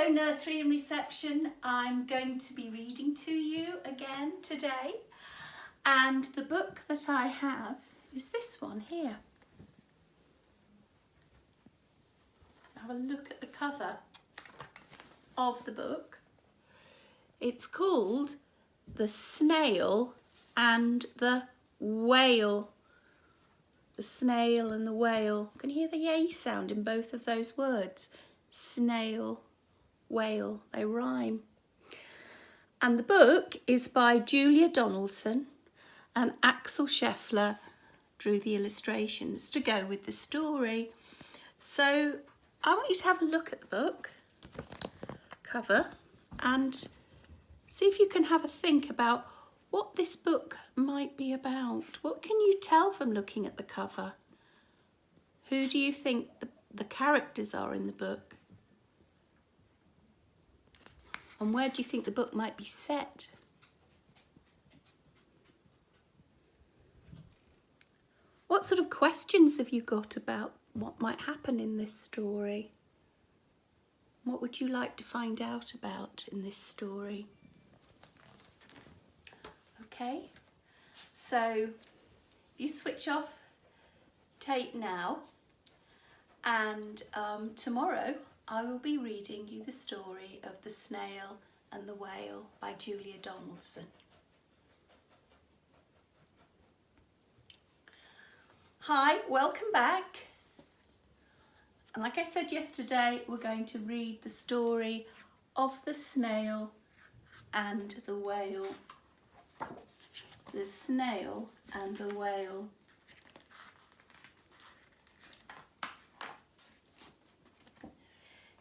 Hello nursery and reception. I'm going to be reading to you again today, and the book that I have is this one here. Have a look at the cover of the book. It's called The Snail and the Whale. The snail and the whale. Can you hear the A sound in both of those words? Snail, whale, they rhyme. And the book is by Julia Donaldson, and Axel Scheffler drew the illustrations to go with the story. So I want you to have a look at the book cover and see if you can have a think about what this book might be about. What can you tell from looking at the cover? Who do you think the characters are in the book? And where do you think the book might be set? What sort of questions have you got about what might happen in this story? What would you like to find out about in this story? Okay, so you switch off tape now, and tomorrow I will be reading you the story of The Snail and the Whale by Julia Donaldson. Hi, welcome back. And like I said yesterday, we're going to read the story of the snail and the whale. The Snail and the Whale.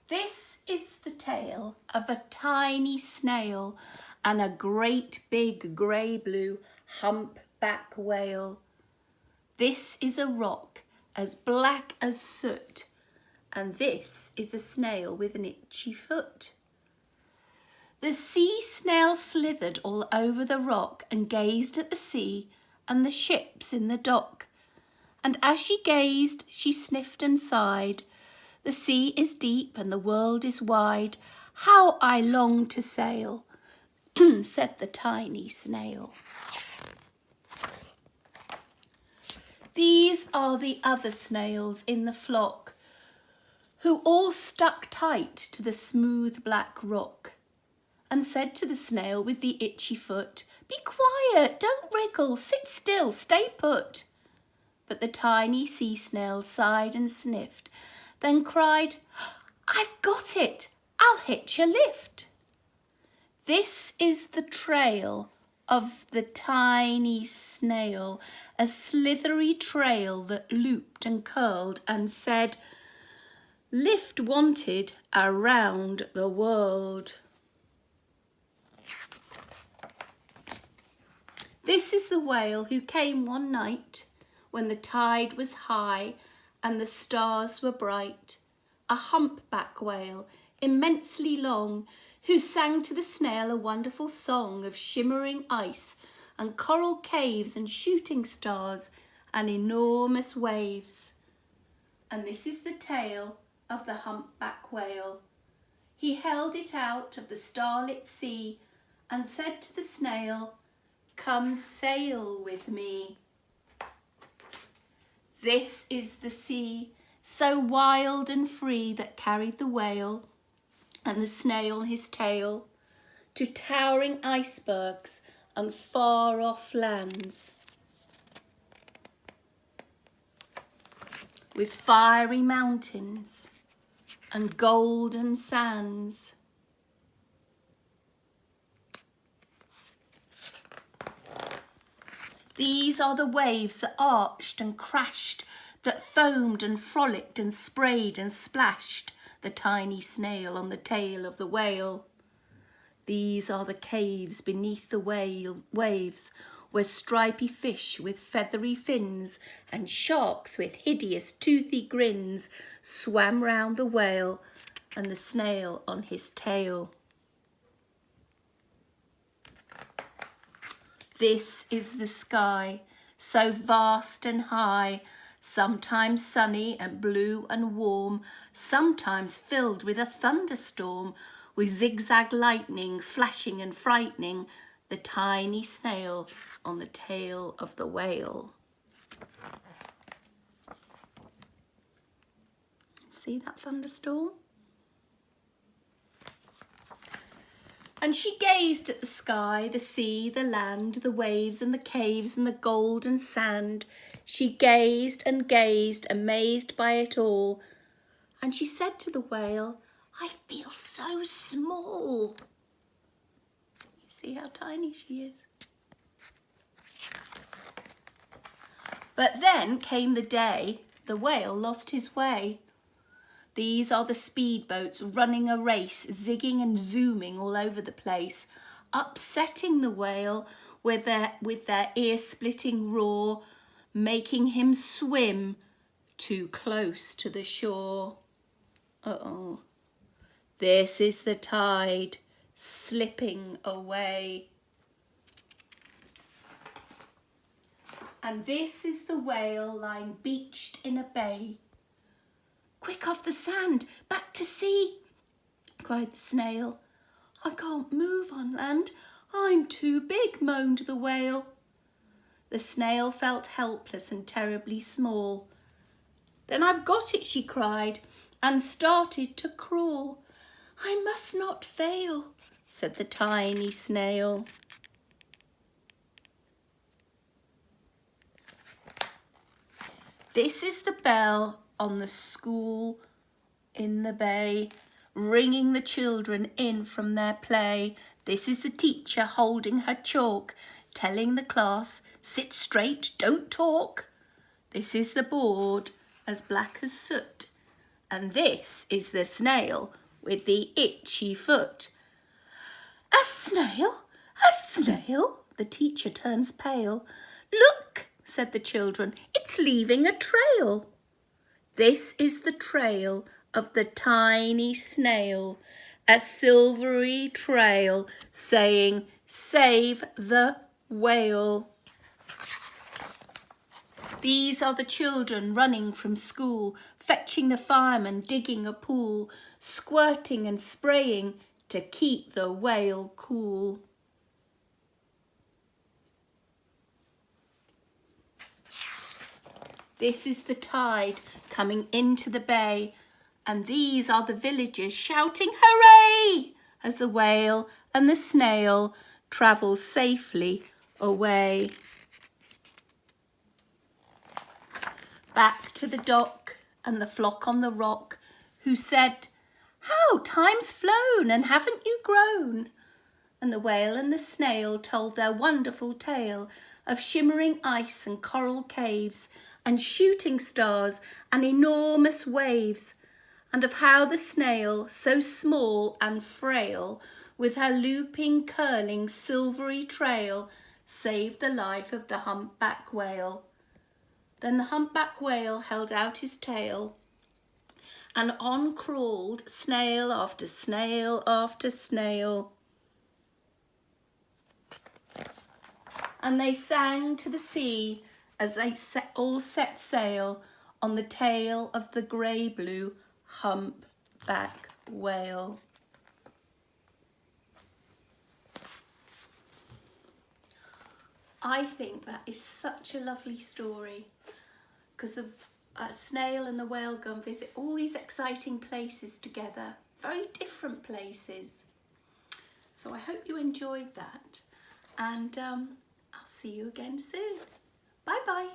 This is the tale of a tiny snail and a great big grey-blue humpback whale. This is a rock as black as soot, and this is a snail with an itchy foot. The sea snail slithered all over the rock and gazed at the sea and the ships in the dock. And as she gazed, she sniffed and sighed. The sea is deep and the world is wide. How I long to sail, said the tiny snail. These are the other snails in the flock, who all stuck tight to the smooth black rock, and said to the snail with the itchy foot, "Be quiet, don't wriggle, sit still, stay put." But the tiny sea snail sighed and sniffed, then cried, "I've got it, I'll hitch a lift." This is the trail of the tiny snail, a slithery trail that looped and curled and said, "Lift wanted around the world." This is the whale who came one night when the tide was high and the stars were bright, a humpback whale, immensely long, who sang to the snail a wonderful song of shimmering ice and coral caves and shooting stars and enormous waves. And this is the tale of the humpback whale. He held it out of the starlit sea and said to the snail, "Come sail with me." This is the sea, so wild and free, that carried the whale and the snail his tail to towering icebergs and far-off lands, with fiery mountains and golden sands. These are the waves that arched and crashed, that foamed and frolicked and sprayed and splashed the tiny snail on the tail of the whale. These are the caves beneath the waves, where stripy fish with feathery fins and sharks with hideous toothy grins swam round the whale and the snail on his tail. This is the sky, so vast and high, sometimes sunny and blue and warm, sometimes filled with a thunderstorm, with zigzag lightning flashing and frightening the tiny snail on the tail of the whale. See that thunderstorm? And she gazed at the sky, the sea, the land, the waves and the caves and the golden sand. She gazed and gazed, amazed by it all. And she said to the whale, I feel so small. You see how tiny she is? But then came the day the whale lost his way. These are the speedboats running a race, zigging and zooming all over the place, upsetting the whale with their ear-splitting roar, making him swim too close to the shore. Uh-oh. This is the tide slipping away. And this is the whale lying beached in a bay. Quick off the sand, back to sea, cried the snail. I can't move on land, I'm too big, moaned the whale. The snail felt helpless and terribly small. Then I've got it, she cried, and started to crawl. I must not fail, said the tiny snail. This is the bell on the school in the bay, ringing the children in from their play. This is the teacher holding her chalk, telling the class, sit straight, don't talk. This is the board as black as soot, and this is the snail with the itchy foot. A snail? A snail? The teacher turns pale. Look, said the children, it's leaving a trail. This is the trail of the tiny snail, a silvery trail saying, save the whale. These are the children running from school, fetching the fireman, digging a pool, squirting and spraying to keep the whale cool. This is the tide coming into the bay, and these are the villagers shouting hooray as the whale and the snail travel safely away. Back to the dock and the flock on the rock, who said, how time's flown and haven't you grown? And the whale and the snail told their wonderful tale of shimmering ice and coral caves and shooting stars and enormous waves, and of how the snail, so small and frail, with her looping, curling, silvery trail, saved the life of the humpback whale. Then the humpback whale held out his tail, and on crawled snail after snail after snail. And they sang to the sea as they all set sail on the tail of the grey-blue humpback whale. I think that is such a lovely story, because the snail and the whale go and visit all these exciting places together, very different places. So I hope you enjoyed that, and I'll see you again soon. Bye bye.